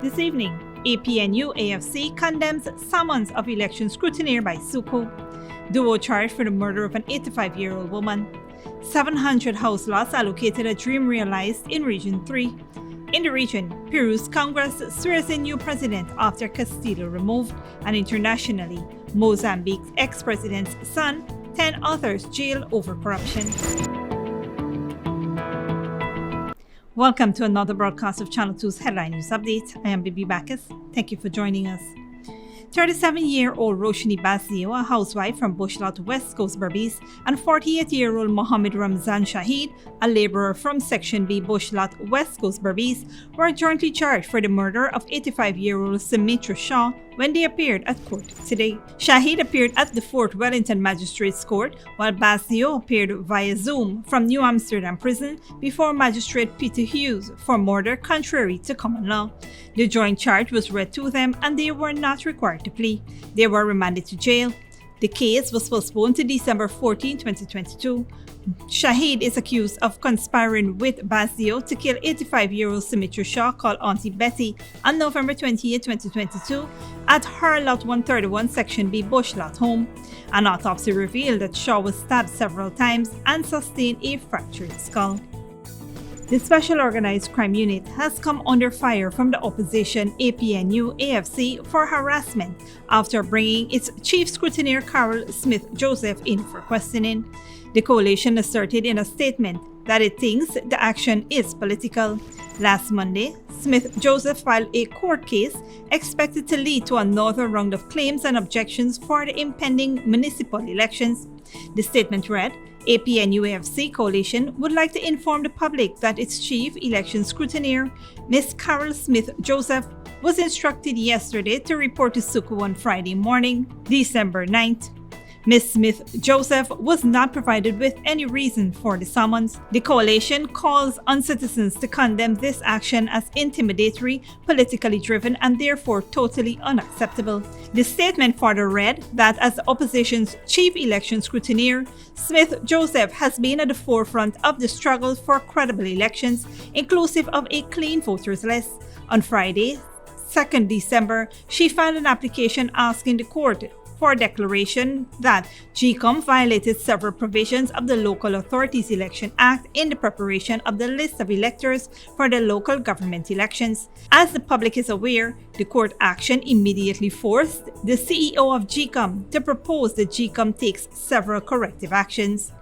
This evening, APNU AFC condemns summons of election scrutineer by Suko. Duo charged for the murder of an 85-year-old woman. 700 house lots allocated a dream realized in Region 3. In the region, Peru's Congress swears in new president after Castillo removed, and internationally, Mozambique's ex-president's son, 10 others jailed over corruption. Welcome to another broadcast of Channel 2's Headline News Update. I am Bibi Bacchus. Thank you for joining us. 37-year-old Roshni Basio, a housewife from Bushlot, West Coast, Berbice, and 48-year-old Mohammed Ramzan Shahid, a laborer from Section B, Bushlot, West Coast, Berbice, were jointly charged for the murder of 85-year-old Sumitra Shaw when they appeared at court today. Shahid appeared at the Fort Wellington Magistrates Court, while Basio appeared via Zoom from New Amsterdam Prison before Magistrate Peter Hughes for murder contrary to common law. The joint charge was read to them and they were not required to plea. They were remanded to jail. The case was postponed to December 14, 2022. Shahid is accused of conspiring with Basio to kill 85-year-old Sumitra Shaw, called Auntie Betty, on November 28, 2022 at her Lot 131 Section B Bush Lot home. An autopsy revealed that Shaw was stabbed several times and sustained a fractured skull. The Special Organized Crime Unit has come under fire from the opposition APNU AFC for harassment after bringing its chief scrutineer Carol Smith Joseph in for questioning. The coalition asserted in a statement that it thinks the action is political. Last Monday, Smith Joseph filed a court case expected to lead to another round of claims and objections for the impending municipal elections. The statement read, APNU-AFC coalition would like to inform the public that its chief election scrutineer, Ms. Carol Smith Joseph, was instructed yesterday to report to Suko on Friday morning, December 9th. Ms. Smith Joseph was not provided with any reason for the summons. The coalition calls on citizens to condemn this action as intimidatory, politically driven, and therefore totally unacceptable. The statement further read that as the opposition's chief election scrutineer, Smith Joseph has been at the forefront of the struggle for credible elections, inclusive of a clean voters list. On Friday, 2nd December, she filed an application asking the court for a declaration that GCOM violated several provisions of the Local Authorities Election Act in the preparation of the list of electors for the local government elections. As the public is aware, the court action immediately forced the CEO of GCOM to propose that GCOM takes several corrective actions.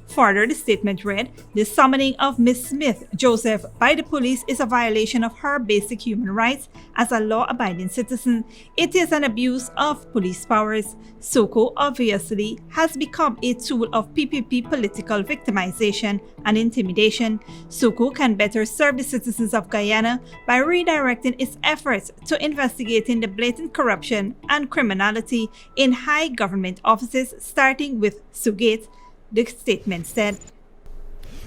Further, the statement read, the summoning of Ms. Smith Joseph by the police is a violation of her basic human rights as a law-abiding citizen. It is an abuse of police powers. Suko obviously has become a tool of PPP political victimization and intimidation. Suko can better serve the citizens of Guyana by redirecting its efforts to investigating the blatant corruption and criminality in high government offices, starting with Sugate. The statement said.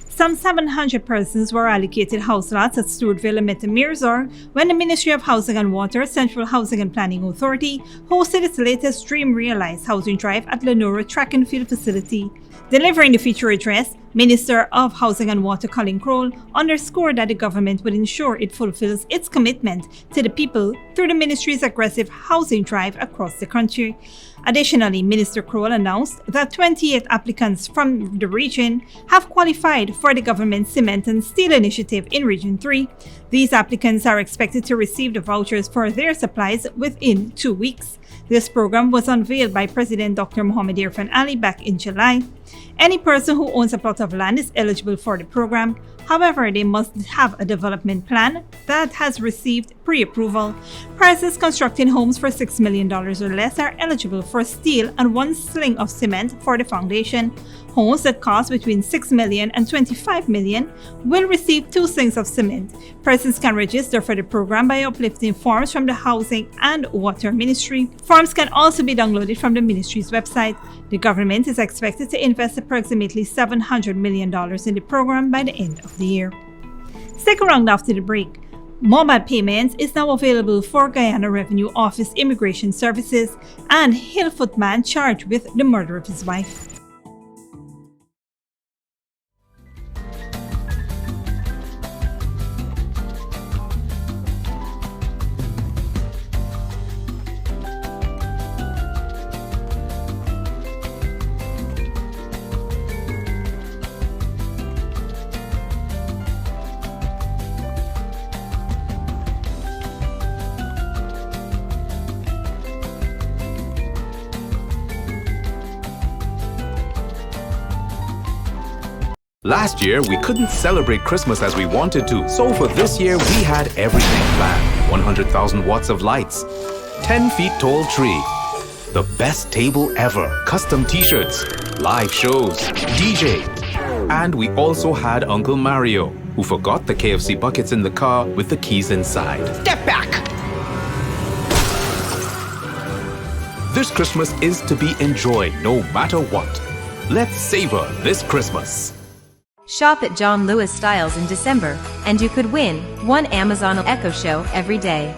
Some 700 persons were allocated house lots at Stewartville and Metamirzor when the Ministry of Housing and Water, Central Housing and Planning Authority, hosted its latest Dream Realized housing drive at Lenora Track and Field Facility. Delivering the feature address, Minister of Housing and Water Colin Crowell underscored that the government would ensure it fulfills its commitment to the people through the ministry's aggressive housing drive across the country. Additionally, Minister Crowell announced that 28 applicants from the region have qualified for the government's Cement and Steel Initiative in Region 3. These applicants are expected to receive the vouchers for their supplies within 2 weeks. This program was unveiled by President Dr. Mohamed Irfan Ali back in July. Any person who owns a plot of land is eligible for the program. However, they must have a development plan that has received pre-approval. Persons constructing homes for $6 million or less are eligible for steel and 1 sling of cement for the foundation. Homes that cost between $6 million and $25 million will receive 2 slings of cement. Persons can register for the program by uplifting forms from the Housing and Water Ministry. Forms can also be downloaded from the ministry's website. The government is expected to invest approximately $700 million in the program by the end of the year. Stick around after the break. Mobile payments is now available for Guyana Revenue Office Immigration Services, and Hillfoot man charged with the murder of his wife. Last year, we couldn't celebrate Christmas as we wanted to, so for this year, we had everything planned. 100,000 watts of lights, 10 feet tall tree, the best table ever, custom t-shirts, live shows, DJ. And we also had Uncle Mario, who forgot the KFC buckets in the car with the keys inside. Step back! This Christmas is to be enjoyed no matter what. Let's savor this Christmas. Shop at John Lewis Styles in December, and you could win one Amazon Echo Show every day.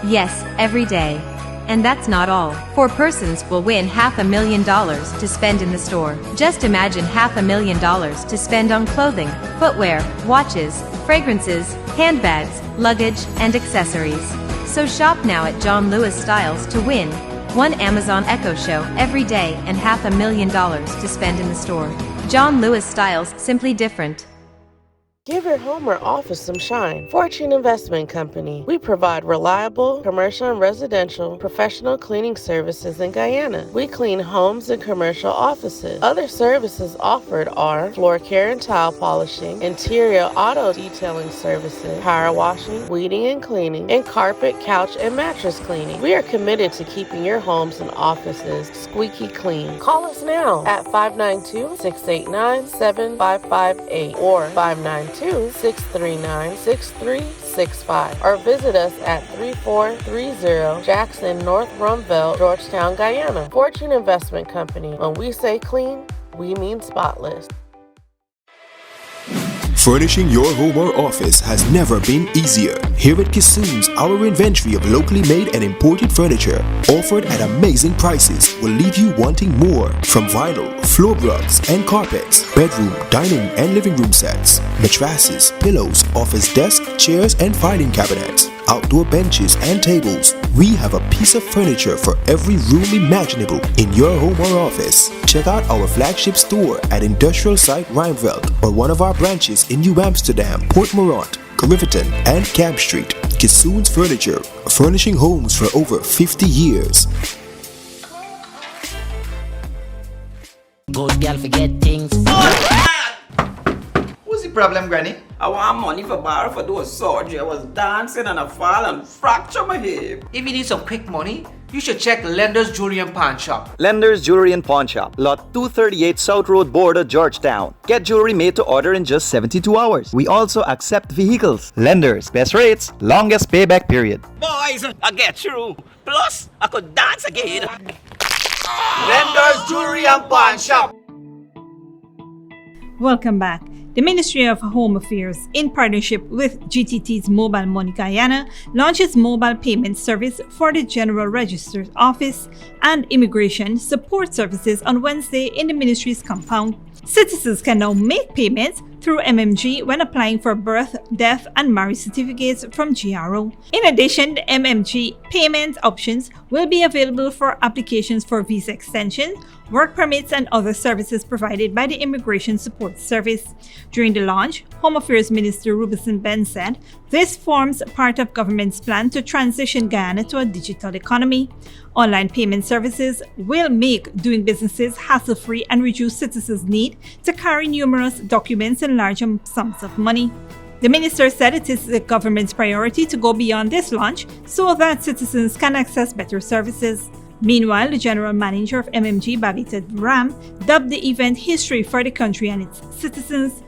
Yes, every day. And that's not all. 4 persons will win $500,000 to spend in the store. Just imagine $500,000 to spend on clothing, footwear, watches, fragrances, handbags, luggage, and accessories. So shop now at John Lewis Styles to win one Amazon Echo Show every day and $500,000 to spend in the store. John Lewis Styles, simply different. Give your home or office some shine. Fortune Investment Company. We provide reliable commercial and residential professional cleaning services in Guyana. We clean homes and commercial offices. Other services offered are floor care and tile polishing, interior auto detailing services, power washing, weeding and cleaning, and carpet, couch, and mattress cleaning. We are committed to keeping your homes and offices squeaky clean. Call us now at 592-689-7558 or 592-639-6365 or visit us at 3430 Jackson North Rumville, Georgetown, Guyana. Fortune Investment Company. When we say clean, we mean spotless. Furnishing your home or office has never been easier. Here at Kissoon's, our inventory of locally made and imported furniture, offered at amazing prices, will leave you wanting more. From vinyl, floor rugs and carpets, bedroom, dining and living room sets, mattresses, pillows, office desk, chairs and filing cabinets, outdoor benches and tables. We have a piece of furniture for every room imaginable in your home or office. Check out our flagship store at Industrial Site Rijnveld or one of our branches in New Amsterdam, Port Morant, Riverton and Camp Street. Kissoon's Furniture, furnishing homes for over 50 years. Good girl forget things. What's the problem, Granny? I want money for borrow for those surgery. I was dancing and I fall and fracture my hip. If you need some quick money, you should check Lender's Jewelry and Pawn Shop. Lender's Jewelry and Pawn Shop, Lot 238 South Road Border, Georgetown. Get jewelry made to order in just 72 hours. We also accept vehicles. Lender's, best rates, longest payback period. Boys, I get through. Plus, I could dance again. Lender's Jewelry and Pawn Shop. Welcome back. The Ministry of Home Affairs, in partnership with GTT's Mobile Money Guyana, launches mobile payment service for the General Register's Office and Immigration Support Services on Wednesday in the ministry's compound. Citizens can now make payments through MMG when applying for birth, death, and marriage certificates from GRO. In addition, the MMG payment options will be available for applications for visa extension, work permits, and other services provided by the Immigration Support Service. During the launch, Home Affairs Minister Rubison Ben said, "This forms part of government's plan to transition Guyana to a digital economy. Online payment services will make doing businesses hassle-free and reduce citizens' need to carry numerous documents and large sums of money." The minister said it is the government's priority to go beyond this launch so that citizens can access better services. Meanwhile, the general manager of MMG, Babita Ram, dubbed the event history for the country and its citizens.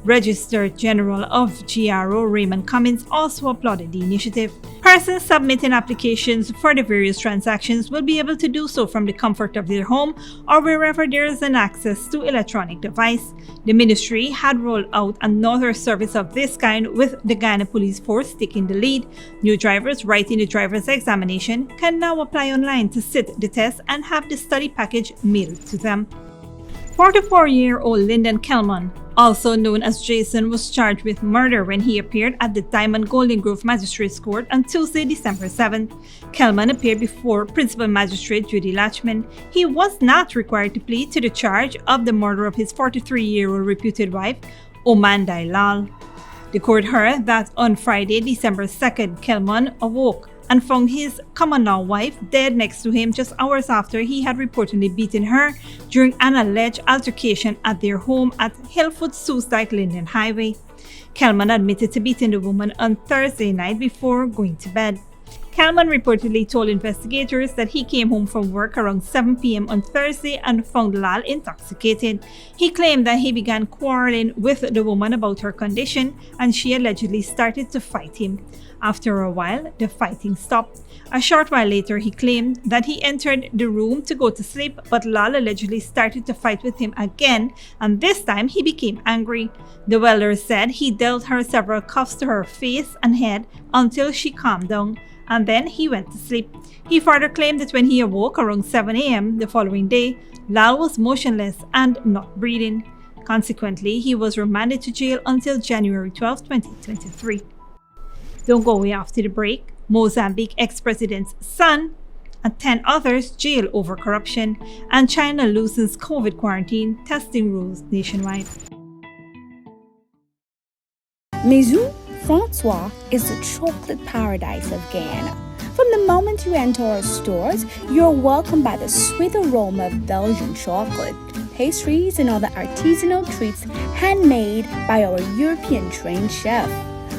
Registrar General of GRO Raymond Cummins also applauded the initiative. Persons submitting applications for the various transactions will be able to do so from the comfort of their home or wherever there is an access to electronic device. The ministry had rolled out another service of this kind, with the Guyana Police Force taking the lead. New drivers writing the driver's examination can now apply online to sit the test and have the study package mailed to them. 44-year-old Lyndon Kelman, also known as Jason, was charged with murder when he appeared at the Diamond Golden Grove Magistrates Court on Tuesday, December 7th. Kelman appeared before Principal Magistrate Judy Latchman. He was not required to plead to the charge of the murder of his 43-year-old reputed wife, Oman Dailal. The court heard that on Friday, December 2nd, Kelman awoke and found his common-law wife dead next to him just hours after he had reportedly beaten her during an alleged altercation at their home at Hillfoot Soosdyke Linden Highway. Kelman admitted to beating the woman on Thursday night before going to bed. Kelman reportedly told investigators that he came home from work around 7 p.m. on Thursday and found Lal intoxicated. He claimed that he began quarreling with the woman about her condition and she allegedly started to fight him. After a while, the fighting stopped. A short while later, he claimed that he entered the room to go to sleep, but Lal allegedly started to fight with him again, and this time he became angry. The welder said he dealt her several cuffs to her face and head until she calmed down, and then he went to sleep. He further claimed that when he awoke around 7 a.m. the following day, Lal was motionless and not breathing. Consequently, he was remanded to jail until January 12, 2023. Don't go away after the break. Mozambique ex-president's son and 10 others jailed over corruption, and China loosens COVID quarantine testing rules nationwide. Maison Francois is the chocolate paradise of Guyana. From the moment you enter our stores, you're welcomed by the sweet aroma of Belgian chocolate, pastries, and other artisanal treats handmade by our European-trained chef.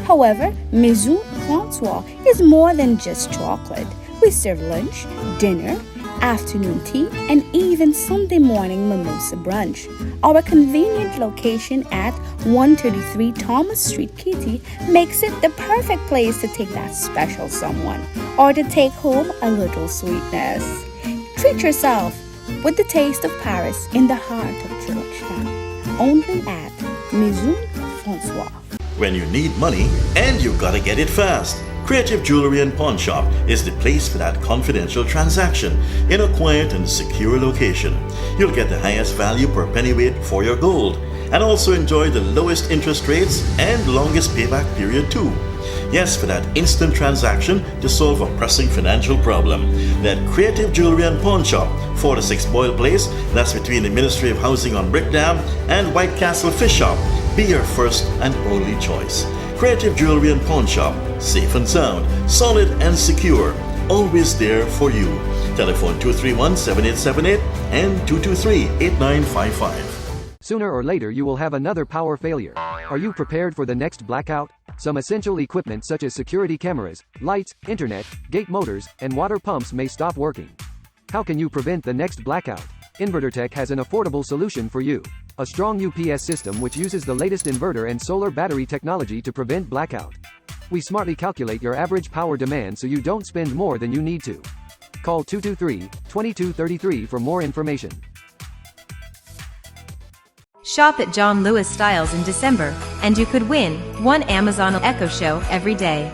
However, Maison Francois is more than just chocolate. We serve lunch, dinner, afternoon tea, and even Sunday morning mimosa brunch. Our convenient location at 133 Thomas Street, Kitty, makes it the perfect place to take that special someone or to take home a little sweetness. Treat yourself with the taste of Paris in the heart of Georgetown. Only at Maison Francois. When you need money and you gotta get it fast, Creative Jewelry and Pawn Shop is the place for that confidential transaction in a quiet and secure location. You'll get the highest value per pennyweight for your gold and also enjoy the lowest interest rates and longest payback period too. Yes, for that instant transaction to solve a pressing financial problem. That Creative Jewelry and Pawn Shop, 4-6 Boyle Place, that's between the Ministry of Housing on Brickdam and White Castle Fish Shop, be your first and only choice. Creative Jewelry and Pawn Shop, safe and sound, solid and secure, always there for you. Telephone 231-7878 and 223-8955. Sooner or later you will have another power failure. Are you prepared for the next blackout? Some essential equipment such as security cameras, lights, internet, gate motors, and water pumps may stop working. How can you prevent the next blackout? InverterTech has an affordable solution for you. A strong UPS system which uses the latest inverter and solar battery technology to prevent blackout. We smartly calculate your average power demand so you don't spend more than you need to. Call 223-2233 for more information. Shop at John Lewis Styles in December, and you could win one Amazon Echo Show every day.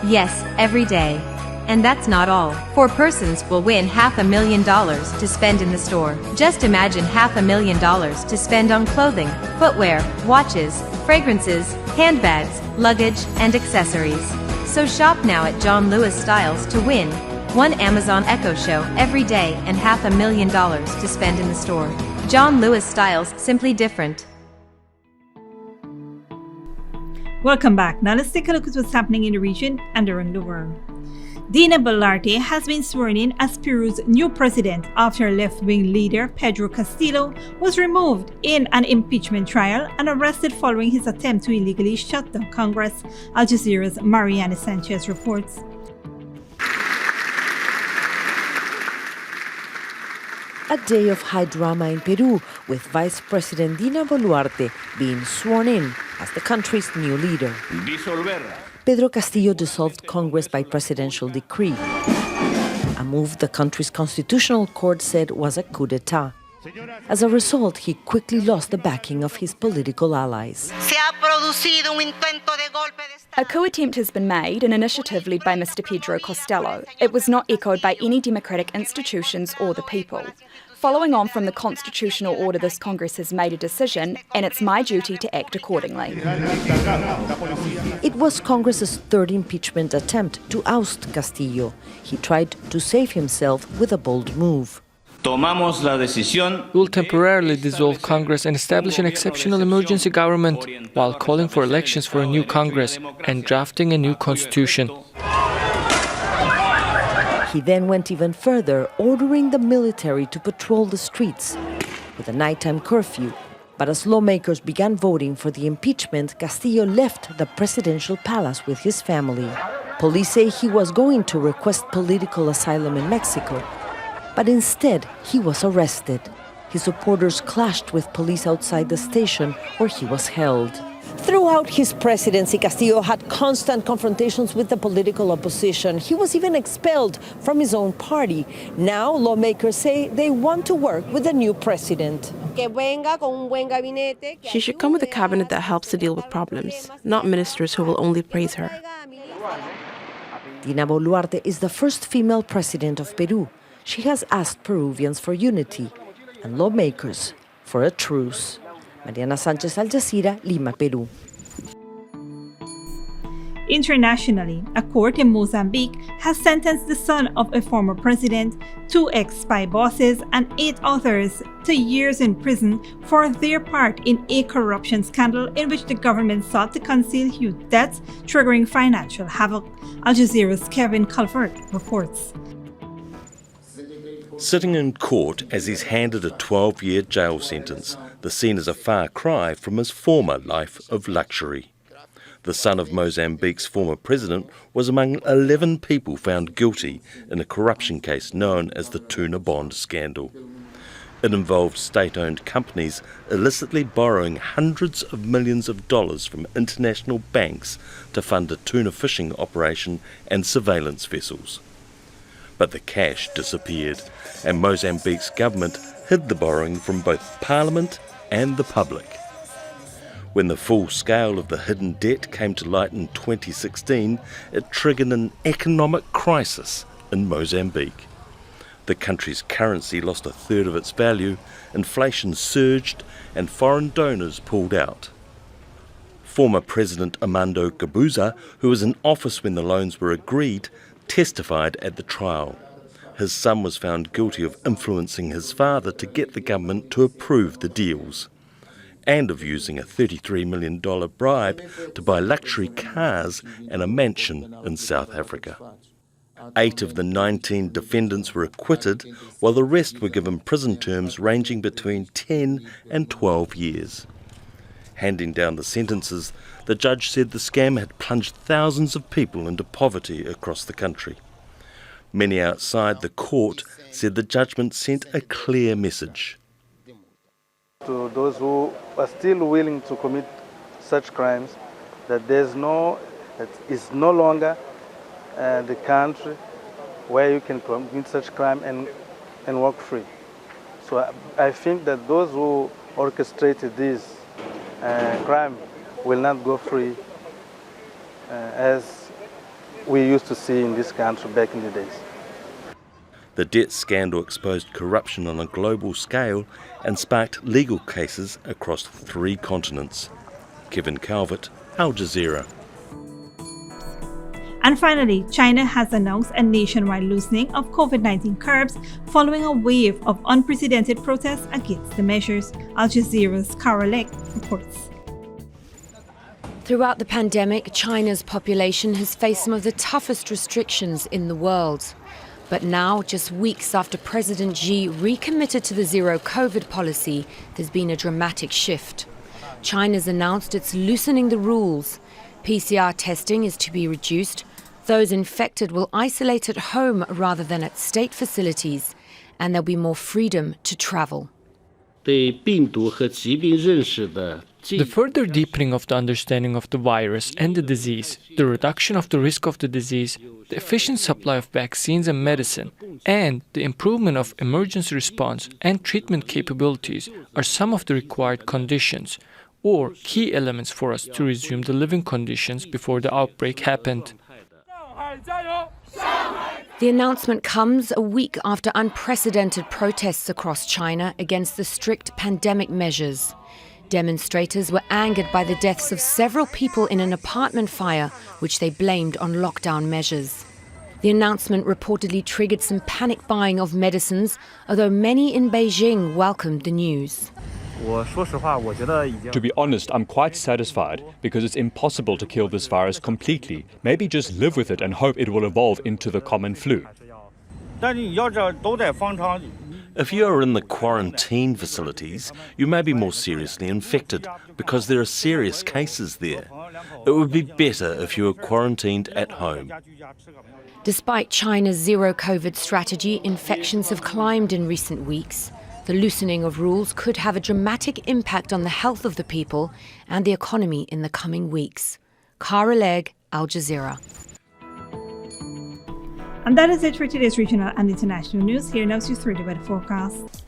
Yes, every day. And that's not all. 4 persons will win $500,000 to spend in the store. Just imagine $500,000 to spend on clothing, footwear, watches, fragrances, handbags, luggage, and accessories. So shop now at John Lewis Styles to win one Amazon Echo Show every day and $500,000 to spend in the store. John Lewis Styles, simply different. Welcome back. Now let's take a look at what's happening in the region and around the world. Dina Boluarte has been sworn in as Peru's new president after left-wing leader Pedro Castillo was removed in an impeachment trial and arrested following his attempt to illegally shut down Congress. Al Jazeera's Mariana Sanchez reports. A day of high drama in Peru, with Vice President Dina Boluarte being sworn in as the country's new leader. Pedro Castillo dissolved Congress by presidential decree, a move the country's constitutional court said was a coup d'etat. As a result, he quickly lost the backing of his political allies. A coup attempt has been made, an initiative led by Mr. Pedro Costello. It was not echoed by any democratic institutions or the people. Following on from the constitutional order, this Congress has made a decision, and it's my duty to act accordingly. It was Congress's third impeachment attempt to oust Castillo. He tried to save himself with a bold move. We'll temporarily dissolve Congress and establish an exceptional emergency government while calling for elections for a new Congress and drafting a new constitution. He then went even further, ordering the military to patrol the streets with a nighttime curfew. But as lawmakers began voting for the impeachment, Castillo left the presidential palace with his family. Police say he was going to request political asylum in Mexico, but instead he was arrested. His supporters clashed with police outside the station where he was held. Throughout his presidency, Castillo had constant confrontations with the political opposition. He was even expelled from his own party. Now, lawmakers say they want to work with the new president. She should come with a cabinet that helps to deal with problems, not ministers who will only praise her. Dina Boluarte is the first female president of Peru. She has asked Peruvians for unity and lawmakers for a truce. Mariana Sanchez, Al Jazeera, Lima, Peru. Internationally, a court in Mozambique has sentenced the son of a former president, 2 ex-spy bosses, and 8 others to years in prison for their part in a corruption scandal in which the government sought to conceal huge debts, triggering financial havoc. Al Jazeera's Kevin Culvert reports. Sitting in court as he's handed a 12-year jail sentence, the scene is a far cry from his former life of luxury. The son of Mozambique's former president was among 11 people found guilty in a corruption case known as the Tuna Bond scandal. It involved state-owned companies illicitly borrowing hundreds of millions of dollars from international banks to fund a tuna fishing operation and surveillance vessels. But the cash disappeared, and Mozambique's government hid the borrowing from both Parliament and the public. When the full scale of the hidden debt came to light in 2016, it triggered an economic crisis in Mozambique. The country's currency lost a third of its value, inflation surged, and foreign donors pulled out. Former President Armando Guebuza, who was in office when the loans were agreed, testified at the trial. His son was found guilty of influencing his father to get the government to approve the deals, and of using a $33 million bribe to buy luxury cars and a mansion in South Africa. 8 of the 19 defendants were acquitted, while the rest were given prison terms ranging between 10 and 12 years. Handing down the sentences, the judge said the scam had plunged thousands of people into poverty across the country. Many outside the court said the judgment sent a clear message. To those who are still willing to commit such crimes, that it's no longer the country where you can commit such crime and walk free. So I think that those who orchestrated this crime will not go free as we used to see in this country back in the days. The debt scandal exposed corruption on a global scale and sparked legal cases across 3 continents. Kevin Calvert, Al Jazeera. And finally, China has announced a nationwide loosening of COVID-19 curbs following a wave of unprecedented protests against the measures. Al Jazeera's Cara Lake reports. Throughout the pandemic, China's population has faced some of the toughest restrictions in the world. But now, just weeks after President Xi recommitted to the zero-COVID policy, there's been a dramatic shift. China's announced it's loosening the rules. PCR testing is to be reduced. Those infected will isolate at home rather than at state facilities, and there'll be more freedom to travel. The further deepening of the understanding of the virus and the disease, the reduction of the risk of the disease, the efficient supply of vaccines and medicine, and the improvement of emergency response and treatment capabilities are some of the required conditions, or key elements for us to resume the living conditions before the outbreak happened. The announcement comes a week after unprecedented protests across China against the strict pandemic measures. Demonstrators were angered by the deaths of several people in an apartment fire, which they blamed on lockdown measures. The announcement reportedly triggered some panic buying of medicines, although many in Beijing welcomed the news. To be honest, I'm quite satisfied because it's impossible to kill this virus completely. Maybe just live with it and hope it will evolve into the common flu. If you are in the quarantine facilities, you may be more seriously infected because there are serious cases there. It would be better if you were quarantined at home. Despite China's zero-COVID strategy, infections have climbed in recent weeks. The loosening of rules could have a dramatic impact on the health of the people and the economy in the coming weeks. Cara Legg, Al Jazeera. And that is it for today's regional and international news. Here now is your 3-day weather forecast.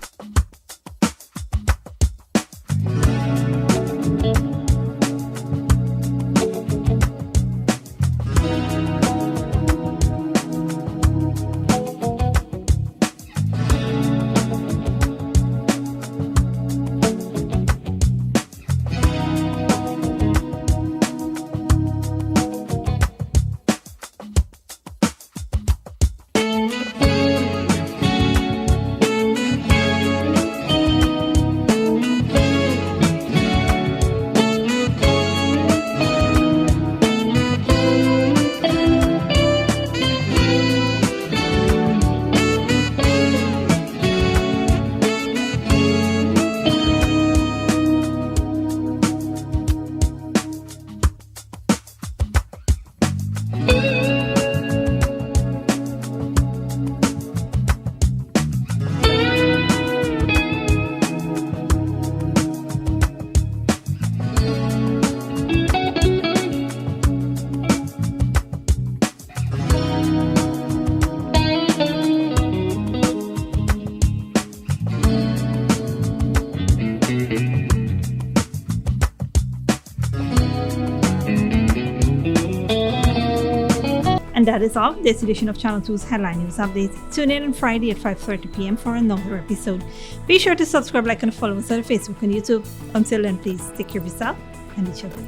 And that is all for this edition of Channel 2's Headline News Update. Tune in on Friday at 5:30 p.m. for another episode. Be sure to subscribe, like, and follow us on Facebook and YouTube. Until then, please take care of yourself and each other.